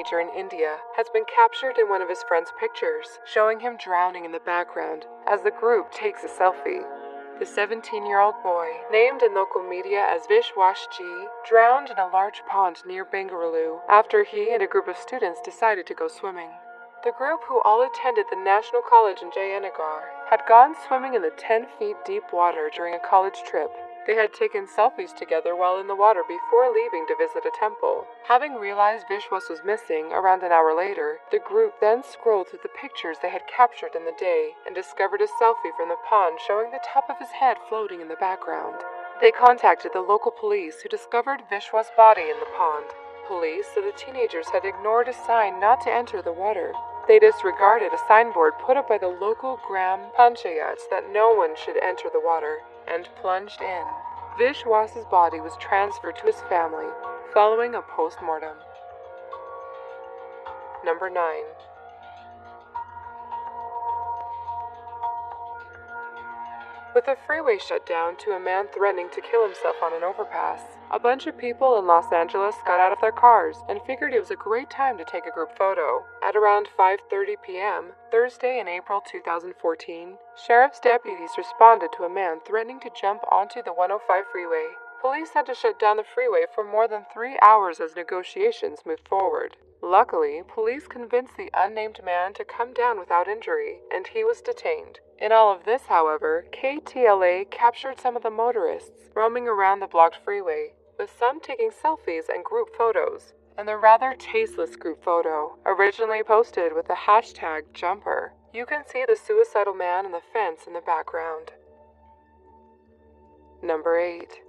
teenager in India, has been captured in one of his friend's pictures, showing him drowning in the background as the group takes a selfie. The 17-year-old boy, named in local media as Vishwasji, drowned in a large pond near Bengaluru after he and a group of students decided to go swimming. The group, who all attended the National College in Jayanagar, had gone swimming in the 10 feet deep water during a college trip. They had taken selfies together while in the water before leaving to visit a temple. Having realized Vishwas was missing around an hour later, the group then scrolled through the pictures they had captured in the day and discovered a selfie from the pond showing the top of his head floating in the background. They contacted the local police, who discovered Vishwas' body in the pond. Police said the teenagers had ignored a sign not to enter the water. They disregarded a signboard put up by the local Gram Panchayats that no one should enter the water, and plunged in. Vishwas's body was transferred to his family following a post-mortem. Number 9. With the freeway shut down to a man threatening to kill himself on an overpass, a bunch of people in Los Angeles got out of their cars and figured it was a great time to take a group photo. At around 5:30 p.m., Thursday in April 2014, sheriff's deputies responded to a man threatening to jump onto the 105 freeway. Police had to shut down the freeway for more than 3 hours as negotiations moved forward. Luckily, police convinced the unnamed man to come down without injury, and he was detained. In all of this, however, KTLA captured some of the motorists roaming around the blocked freeway, with some taking selfies and group photos. And the rather tasteless group photo, originally posted with the hashtag #Jumper, you can see the suicidal man on the fence in the background. Number 8.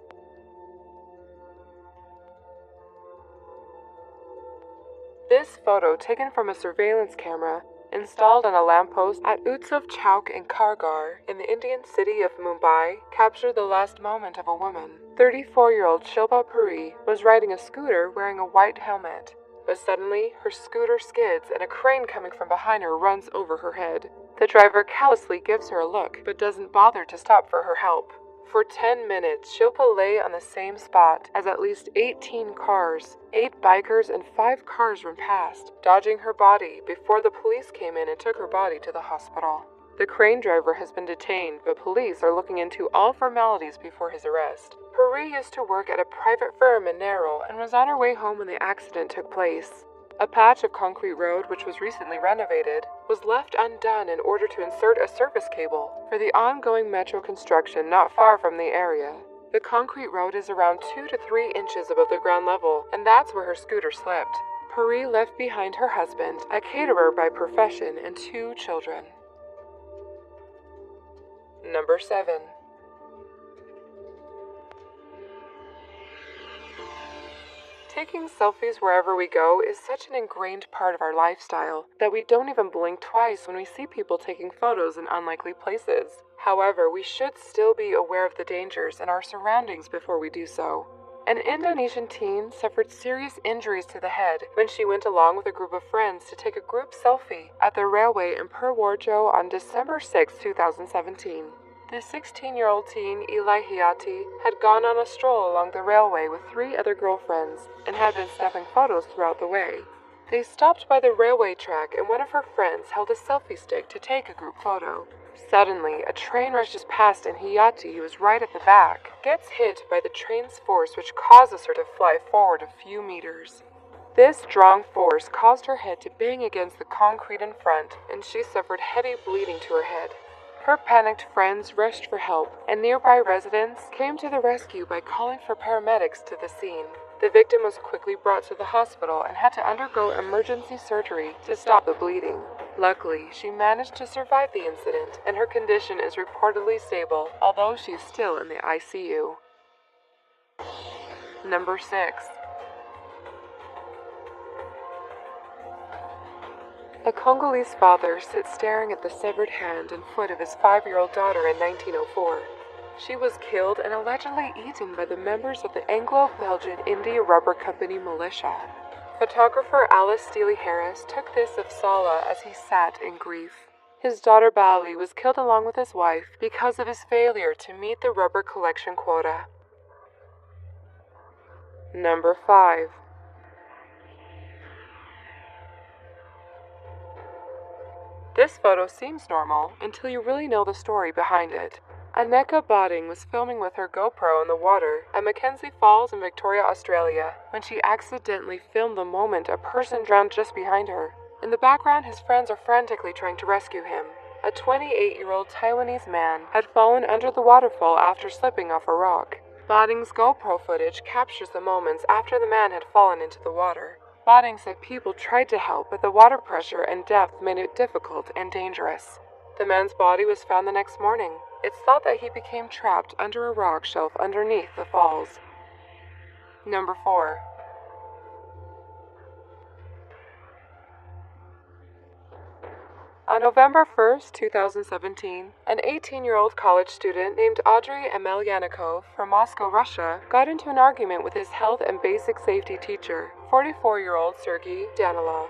This photo, taken from a surveillance camera installed on a lamppost at Utsav Chowk in Kargar, in the Indian city of Mumbai, captured the last moment of a woman. 34-year-old Shilpa Puri was riding a scooter wearing a white helmet, but suddenly her scooter skids and a crane coming from behind her runs over her head. The driver callously gives her a look, but doesn't bother to stop for her help. For 10 minutes, Shilpa lay on the same spot as at least 18 cars, 8 bikers and 5 cars ran past, dodging her body before the police came in and took her body to the hospital. The crane driver has been detained, but police are looking into all formalities before his arrest. Puri used to work at a private firm in Nerul and was on her way home when the accident took place. A patch of concrete road, which was recently renovated, was left undone in order to insert a service cable for the ongoing metro construction not far from the area. The concrete road is around 2 to 3 inches above the ground level, and that's where her scooter slipped. Puri left behind her husband, a caterer by profession, and 2 children. Number 7. Taking selfies wherever we go is such an ingrained part of our lifestyle that we don't even blink twice when we see people taking photos in unlikely places. However, we should still be aware of the dangers in our surroundings before we do so. An Indonesian teen suffered serious injuries to the head when she went along with a group of friends to take a group selfie at the railway in Purworejo on December 6, 2017. The 16-year-old teen, Eli Hayati, had gone on a stroll along the railway with 3 other girlfriends and had been snapping photos throughout the way. They stopped by the railway track and one of her friends held a selfie stick to take a group photo. Suddenly, a train rushes past and Hayati, who was right at the back, gets hit by the train's force, which causes her to fly forward a few meters. This strong force caused her head to bang against the concrete in front, and she suffered heavy bleeding to her head. Her panicked friends rushed for help, and nearby residents came to the rescue by calling for paramedics to the scene. The victim was quickly brought to the hospital and had to undergo emergency surgery to stop the bleeding. Luckily, she managed to survive the incident, and her condition is reportedly stable, although she is still in the ICU. Number 6. A Congolese father sits staring at the severed hand and foot of his 5-year-old daughter in 1904. She was killed and allegedly eaten by the members of the Anglo-Belgian India Rubber Company militia. Photographer Alice Steely Harris took this of Sala as he sat in grief. His daughter Bali was killed along with his wife because of his failure to meet the rubber collection quota. Number 5. This photo seems normal until you really know the story behind it. Anneka Bodding was filming with her GoPro in the water at Mackenzie Falls in Victoria, Australia, when she accidentally filmed the moment a person drowned just behind her. In the background, his friends are frantically trying to rescue him. A 28-year-old Taiwanese man had fallen under the waterfall after slipping off a rock. Bodding's GoPro footage captures the moments after the man had fallen into the water. Bodding said people tried to help, but the water pressure and depth made it difficult and dangerous. The man's body was found the next morning. It's thought that he became trapped under a rock shelf underneath the falls. Number 4. On November 1st, 2017, an 18-year-old college student named Audrey Emelyanikov from Moscow, Russia, got into an argument with his health and basic safety teacher, 44-year-old Sergei Danilov.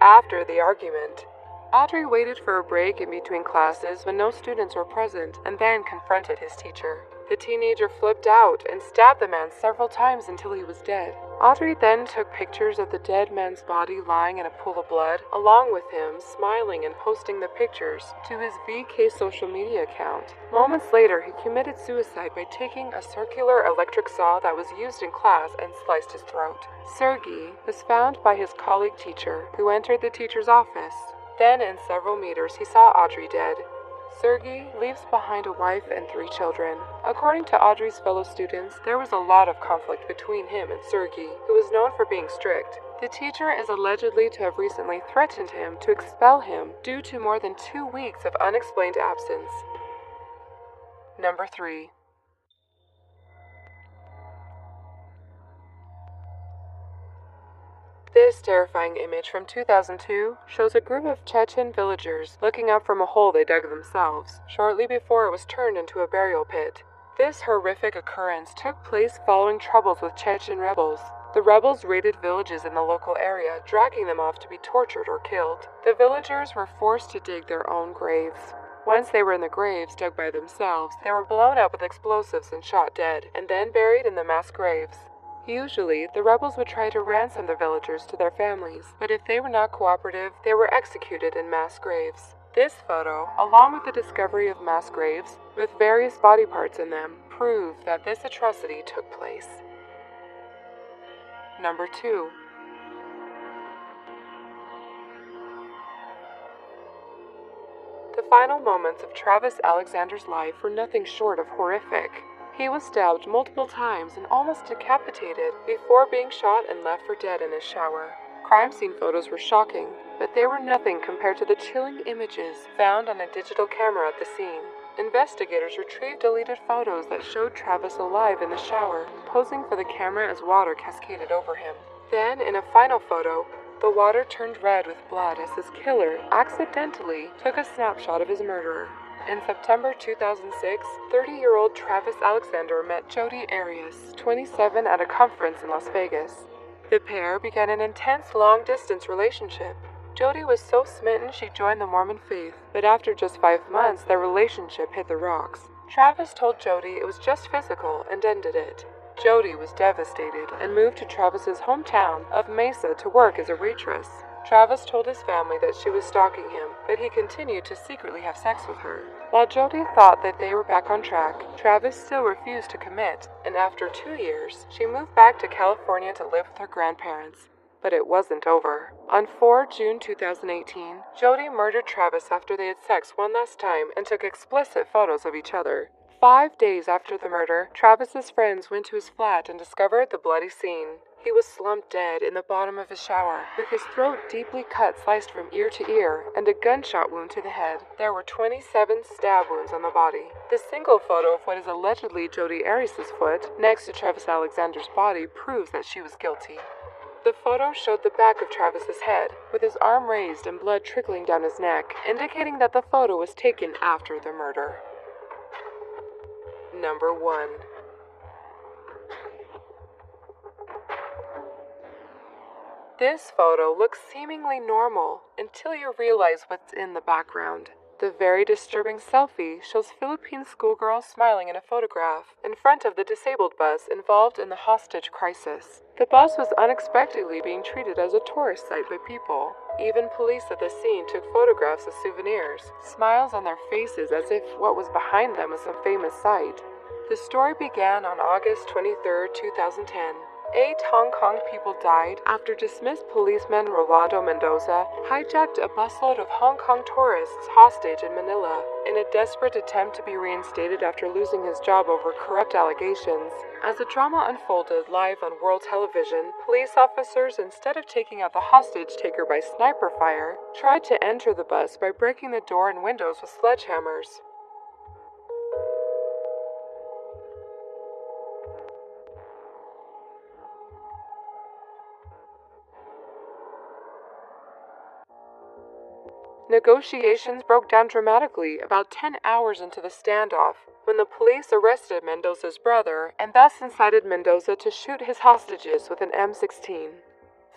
After the argument, Audrey waited for a break in between classes when no students were present and then confronted his teacher. The teenager flipped out and stabbed the man several times until he was dead. Audrey then took pictures of the dead man's body lying in a pool of blood, along with him smiling and posting the pictures to his VK social media account. Moments later, he committed suicide by taking a circular electric saw that was used in class and sliced his throat. Sergei was found by his colleague teacher, who entered the teacher's office. Then, in several meters, he saw Audrey dead. Sergei leaves behind a wife and 3 children. According to Audrey's fellow students, there was a lot of conflict between him and Sergei, who was known for being strict. The teacher is allegedly to have recently threatened him to expel him due to more than 2 weeks of unexplained absence. Number 3. This terrifying image from 2002 shows a group of Chechen villagers looking up from a hole they dug themselves, shortly before it was turned into a burial pit. This horrific occurrence took place following troubles with Chechen rebels. The rebels raided villages in the local area, dragging them off to be tortured or killed. The villagers were forced to dig their own graves. Once they were in the graves dug by themselves, they were blown up with explosives and shot dead, and then buried in the mass graves. Usually, the rebels would try to ransom the villagers to their families, but if they were not cooperative, they were executed in mass graves. This photo, along with the discovery of mass graves with various body parts in them, prove that this atrocity took place. Number 2. The final moments of Travis Alexander's life were nothing short of horrific. He was stabbed multiple times and almost decapitated before being shot and left for dead in his shower. Crime scene photos were shocking, but they were nothing compared to the chilling images found on a digital camera at the scene. Investigators retrieved deleted photos that showed Travis alive in the shower, posing for the camera as water cascaded over him. Then, in a final photo, the water turned red with blood as his killer accidentally took a snapshot of his murderer. In September 2006, 30-year-old Travis Alexander met Jodi Arias, 27, at a conference in Las Vegas. The pair began an intense long-distance relationship. Jodi was so smitten she joined the Mormon faith, but after just 5 months, their relationship hit the rocks. Travis told Jodi it was just physical and ended it. Jodi was devastated and moved to Travis's hometown of Mesa to work as a waitress. Travis told his family that she was stalking him, but he continued to secretly have sex with her. While Jodi thought that they were back on track, Travis still refused to commit, and after 2 years, she moved back to California to live with her grandparents. But it wasn't over. On 4 June 2018, Jodi murdered Travis after they had sex one last time and took explicit photos of each other. 5 days after the murder, Travis's friends went to his flat and discovered the bloody scene. He was slumped dead in the bottom of his shower, with his throat deeply cut, sliced from ear to ear, and a gunshot wound to the head. There were 27 stab wounds on the body. The single photo of what is allegedly Jodi Arias' foot next to Travis Alexander's body proves that she was guilty. The photo showed the back of Travis's head, with his arm raised and blood trickling down his neck, indicating that the photo was taken after the murder. Number 1. This photo looks seemingly normal until you realize what's in the background. The very disturbing selfie shows Philippine schoolgirls smiling in a photograph in front of the disabled bus involved in the hostage crisis. The bus was unexpectedly being treated as a tourist site by people. Even police at the scene took photographs as souvenirs, smiles on their faces as if what was behind them was some famous sight. The story began on August 23, 2010. 8 Hong Kong people died after dismissed policeman Rolando Mendoza hijacked a busload of Hong Kong tourists hostage in Manila in a desperate attempt to be reinstated after losing his job over corrupt allegations. As the drama unfolded live on world television, police officers, instead of taking out the hostage taker by sniper fire, tried to enter the bus by breaking the door and windows with sledgehammers. Negotiations broke down dramatically about 10 hours into the standoff, when the police arrested Mendoza's brother and thus incited Mendoza to shoot his hostages with an M16.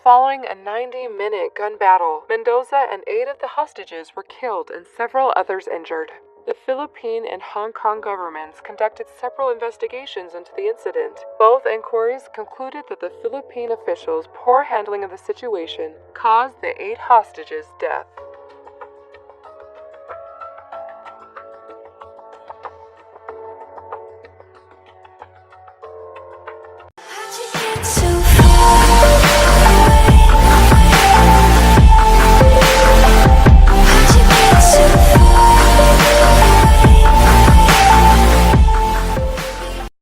Following a 90-minute gun battle, Mendoza and 8 of the hostages were killed and several others injured. The Philippine and Hong Kong governments conducted several investigations into the incident. Both inquiries concluded that the Philippine officials' poor handling of the situation caused the 8 hostages' death.